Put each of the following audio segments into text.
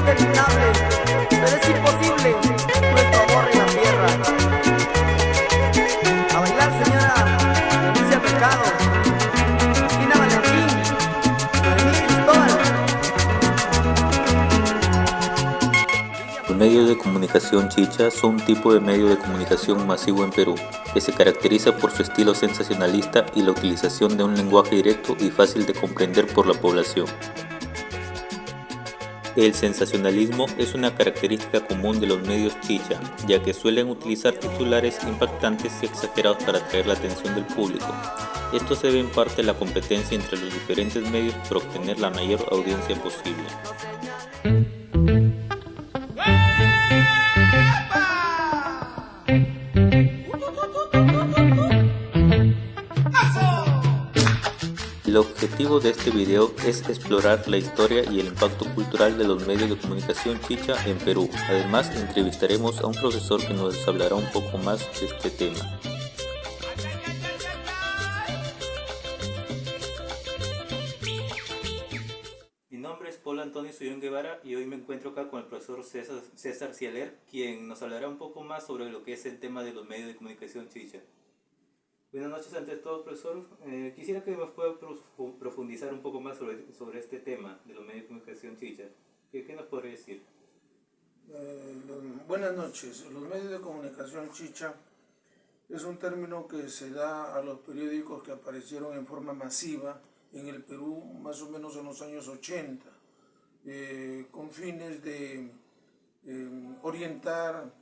inevitable, pero es imposible nuestro amor en la tierra. A bailar, señora Alicia Mercado, Cristina Valentín, Noemí Cristóbal. Los medios de comunicación chicha son un tipo de medio de comunicación masivo en Perú, que se caracteriza por su estilo sensacionalista y la utilización de un lenguaje directo y fácil de comprender por la población. El sensacionalismo es una característica común de los medios chicha, ya que suelen utilizar titulares impactantes y exagerados para atraer la atención del público. Esto se debe en parte a la competencia entre los diferentes medios por obtener la mayor audiencia posible. El objetivo de este video es explorar la historia y el impacto cultural de los medios de comunicación chicha en Perú. Además, entrevistaremos a un profesor que nos hablará un poco más de este tema. Mi nombre es Paul Antonio Suyón Guevara y hoy me encuentro acá con el profesor César Cieler, quien nos hablará un poco más sobre lo que es el tema de los medios de comunicación chicha. Buenas noches ante todo, profesor. Quisiera que nos pueda profundizar un poco más sobre este tema de los medios de comunicación chicha. ¿Qué nos podría decir? Buenas noches. Los medios de comunicación chicha es un término que se da a los periódicos que aparecieron en forma masiva en el Perú más o menos en los años 80, con fines de orientar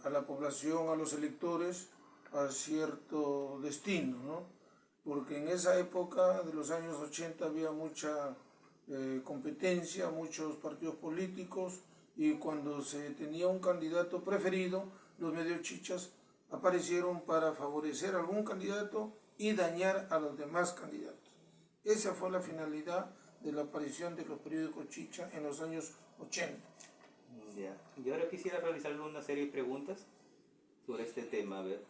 a la población, a los electores, a cierto destino, ¿no? Porque en esa época de los años 80 había mucha competencia, muchos partidos políticos, y cuando se tenía un candidato preferido, los medios chichas aparecieron para favorecer a algún candidato y dañar a los demás candidatos. Esa fue la finalidad de la aparición de los periódicos chicha en los años 80. Ya. Y ahora quisiera realizarle una serie de preguntas sobre este tema. A ver.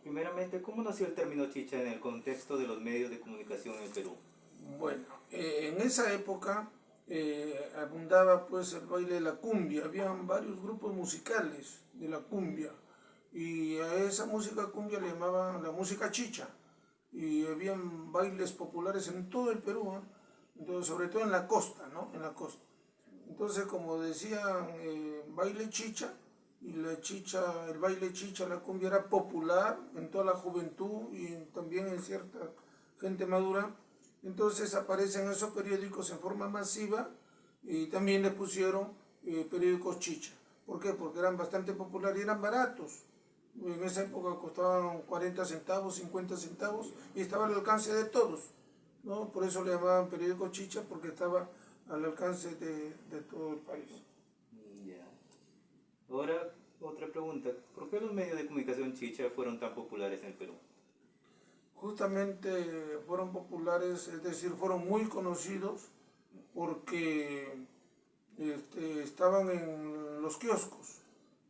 Primeramente, ¿cómo nació el término chicha en el contexto de los medios de comunicación en Perú? Bueno, en esa época abundaba pues el baile de la cumbia, habían varios grupos musicales de la cumbia y a esa música cumbia le llamaban la música chicha y habían bailes populares en todo el Perú, ¿eh? Entonces, sobre todo en la costa, ¿no? En la costa. Entonces, como decían, baile chicha, y la chicha, el baile chicha, la cumbia era popular en toda la juventud y también en cierta gente madura. Entonces aparecen esos periódicos en forma masiva y también le pusieron periódicos chicha. ¿Por qué? Porque eran bastante populares y eran baratos. En esa época costaban 40 centavos, 50 centavos y estaba al alcance de todos, ¿no? Por eso le llamaban periódicos chicha, porque estaba al alcance de todo el país. Ahora, otra pregunta. ¿Por qué los medios de comunicación chicha fueron tan populares en el Perú? Justamente fueron populares, es decir, fueron muy conocidos porque estaban en los kioscos,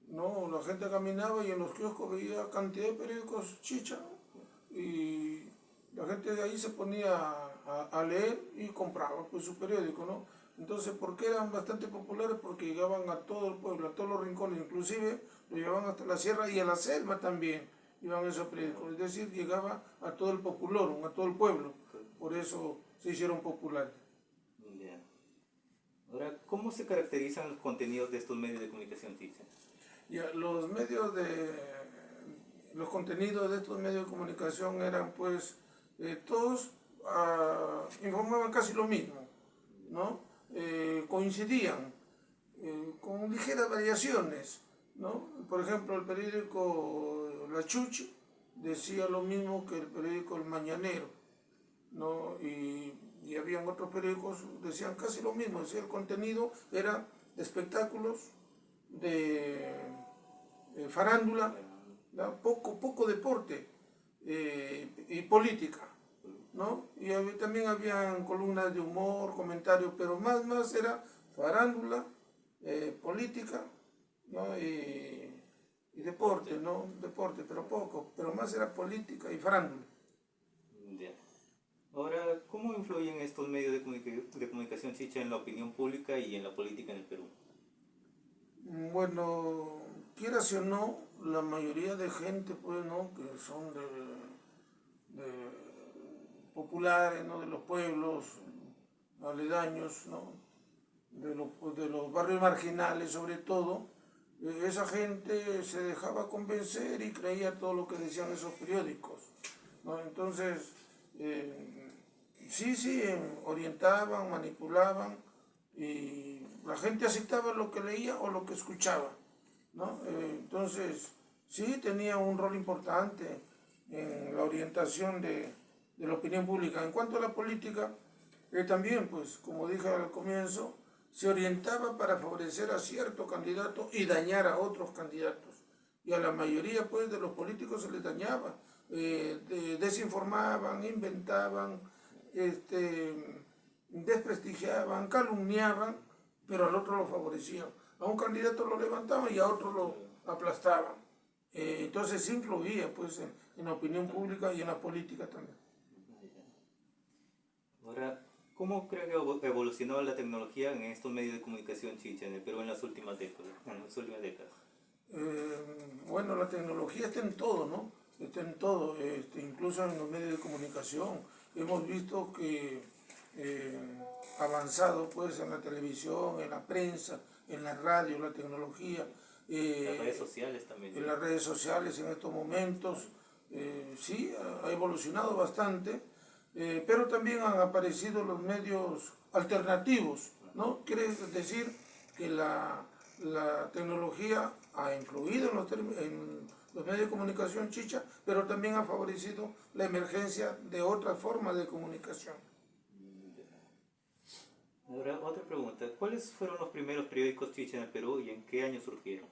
¿no? La gente caminaba y en los kioscos veía cantidad de periódicos chicha, ¿no? Y la gente de ahí se ponía a leer y compraba pues su periódico, ¿no? Entonces, ¿por qué eran bastante populares? Porque llegaban a todo el pueblo, a todos los rincones, inclusive lo llevaban hasta la sierra y a la selva también, iban esos periódicos. Es decir, llegaba a todo el populorum, a todo el pueblo. Por eso se hicieron populares. Bien. Ahora, ¿cómo se caracterizan los contenidos de estos medios de comunicación chicha? Ya, los contenidos de estos medios de comunicación eran pues, todos informaban casi lo mismo, ¿no? Coincidían con ligeras variaciones, ¿no? Por ejemplo, el periódico La Chuchi decía lo mismo que el periódico El Mañanero, ¿no? Y habían otros periódicos que decían casi lo mismo, decía, el contenido era de espectáculos, de farándula, ¿no? Poco deporte y política, ¿no? Y también habían columnas de humor, comentarios, pero más era farándula, política, ¿no? y deporte, ¿no? Deporte, pero poco, pero más era política y farándula. Bien. Ahora, ¿cómo influyen estos medios de comunicación chicha en la opinión pública y en la política en el Perú? Bueno, quieras o no, la mayoría de gente, pues, ¿no? Que son de populares, ¿no? De los pueblos aledaños, ¿no? De los barrios marginales sobre todo, esa gente se dejaba convencer y creía todo lo que decían esos periódicos, ¿no? Entonces, sí, orientaban, manipulaban y la gente aceptaba lo que leía o lo que escuchaba, ¿no? Entonces, sí tenía un rol importante en la orientación de la opinión pública. En cuanto a la política, también, pues, como dije al comienzo, se orientaba para favorecer a cierto candidato y dañar a otros candidatos. Y a la mayoría, pues, de los políticos se les dañaba. Desinformaban, inventaban, desprestigiaban, calumniaban, pero al otro lo favorecían. A un candidato lo levantaban y a otro lo aplastaban. Entonces influía, pues, en la opinión pública y en la política también. Ahora, ¿cómo cree que evolucionó la tecnología en estos medios de comunicación chicha en el Perú en las últimas décadas? Bueno, la tecnología está en todo, ¿no? Está en todo, incluso en los medios de comunicación. Hemos visto que ha avanzado, pues, en la televisión, en la prensa, en la radio, la tecnología. Las redes sociales también. En las redes sociales en estos momentos, sí, ha evolucionado bastante, pero también han aparecido los medios alternativos, ¿no? Quiere decir que la tecnología ha influido en los medios de comunicación chicha, pero también ha favorecido la emergencia de otras formas de comunicación. Ahora, otra pregunta. ¿Cuáles fueron los primeros periódicos chicha en el Perú y en qué año surgieron?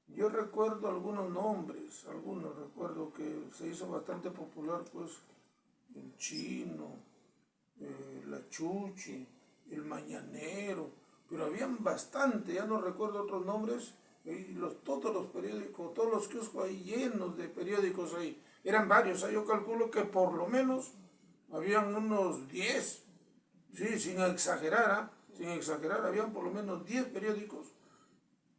Yo recuerdo algunos nombres, recuerdo que se hizo bastante popular, pues, el Chino, la Chuchi, el Mañanero, pero habían bastante, ya no recuerdo otros nombres, y todos los periódicos, todos los kioscos ahí llenos de periódicos ahí, eran varios, yo calculo que por lo menos habían unos 10, sí, sin exagerar, habían por lo menos 10 periódicos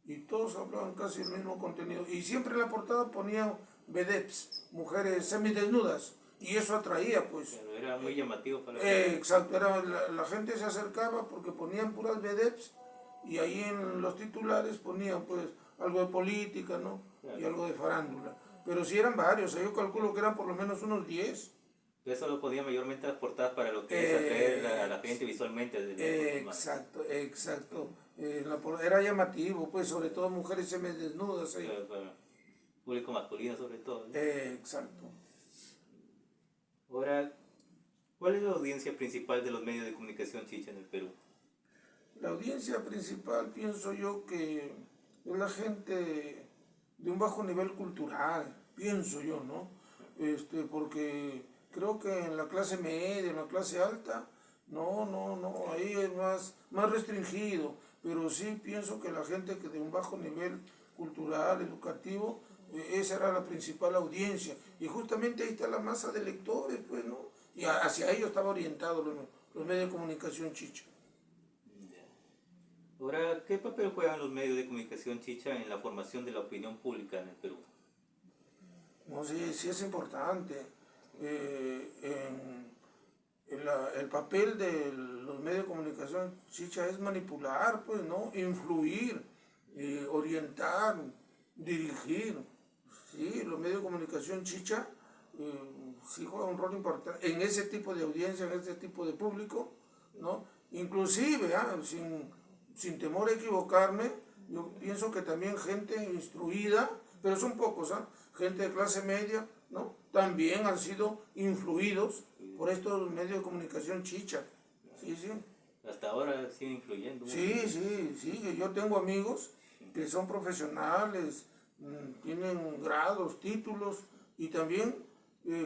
y todos hablaban casi el mismo contenido. Y siempre en la portada ponían vedettes, mujeres semidesnudas, y eso atraía, pues. Pero era muy llamativo para Exacto, la gente se acercaba porque ponían puras vedettes y ahí en los titulares ponían, pues, algo de política, ¿no? Claro. Y algo de farándula. Pero sí eran varios, yo calculo que eran por lo menos unos 10. Eso lo ponía mayormente las portadas para lo que es atraer a la gente visualmente. Exacto. Era llamativo, pues, sobre todo mujeres semidesnudas ahí. Claro. Público masculino sobre todo, ¿no? Exacto. Ahora, ¿cuál es la audiencia principal de los medios de comunicación chicha en el Perú? La audiencia principal, pienso yo, que es la gente de un bajo nivel cultural, pienso yo, ¿no? Porque creo que en la clase media, en la clase alta, no, ahí es más restringido, pero sí pienso que la gente que de un bajo nivel cultural, educativo, esa era la principal audiencia, y justamente ahí está la masa de lectores, pues, ¿no? Y hacia ellos estaba orientado los medios de comunicación chicha. Ahora, ¿qué papel juegan los medios de comunicación chicha en la formación de la opinión pública en el Perú? No, sí es importante. El papel de los medios de comunicación chicha es manipular, pues, ¿no? Influir, orientar, dirigir. Sí, los medios de comunicación chicha sí juegan un rol importante en ese tipo de audiencia, en ese tipo de público, ¿no? Inclusive, sin temor a equivocarme, yo pienso que también gente instruida, pero son pocos, gente de clase media, ¿no? También han sido influidos por estos medios de comunicación chicha. Sí. Hasta ahora siguen influyendo. Sí. Yo tengo amigos que son profesionales, tienen grados, títulos y también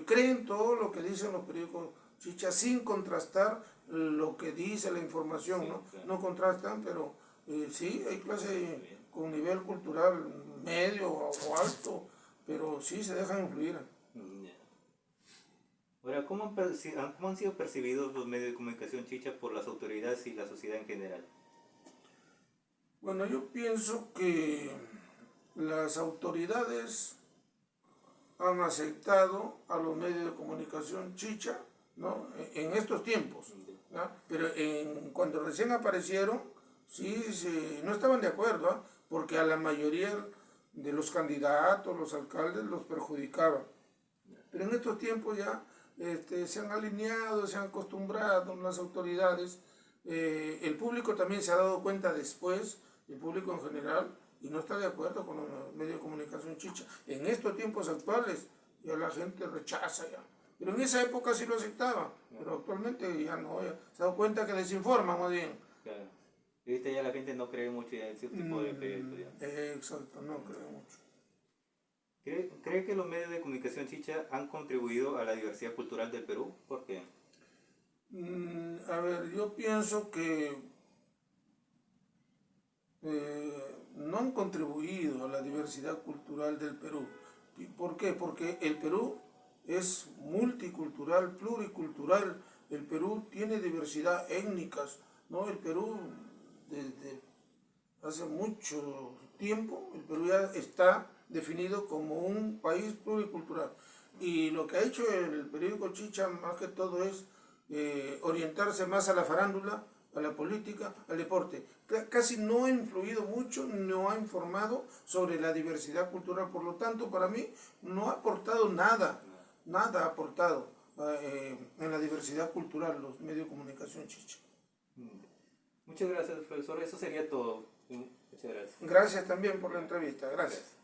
creen todo lo que dicen los periódicos chicha sin contrastar lo que dice la información, sí, ¿no? Claro. No contrastan, pero sí, hay clase con nivel cultural medio o alto, pero sí se dejan influir. Ahora, ¿cómo han sido percibidos los medios de comunicación chicha por las autoridades y la sociedad en general? Bueno, yo pienso que las autoridades han aceptado a los medios de comunicación chicha, ¿no? En estos tiempos, ¿no? Pero cuando recién aparecieron, sí, no estaban de acuerdo, ¿ah? Porque a la mayoría de los candidatos, los alcaldes, los perjudicaban. Pero en estos tiempos ya se han alineado, se han acostumbrado las autoridades. El público también se ha dado cuenta después, el público en general, y no está de acuerdo con los medios de comunicación chicha. En estos tiempos actuales ya la gente rechaza ya. Pero en esa época sí lo aceptaba, pero actualmente ya no, ya se ha dado cuenta que desinforman más bien. Claro. Y ahorita ya la gente no cree mucho en ese tipo de periodistas. Exacto, no creo mucho. ¿Cree que los medios de comunicación chicha han contribuido a la diversidad cultural del Perú? ¿Por qué? A ver, yo pienso que no han contribuido a la diversidad cultural del Perú. ¿Por qué? Porque el Perú es multicultural, pluricultural. El Perú tiene diversidad étnicas, ¿no? El Perú, desde hace mucho tiempo, el Perú ya está definido como un país pluricultural. Y lo que ha hecho el periódico Chicha, más que todo, es orientarse más a la farándula, a la política, al deporte. Casi no ha influido mucho, no ha informado sobre la diversidad cultural. Por lo tanto, para mí, no ha aportado nada, nada ha aportado en la diversidad cultural los medios de comunicación Chicha. Muchas gracias, profesor. Eso sería todo. Muchas gracias. Gracias también por la entrevista. Gracias.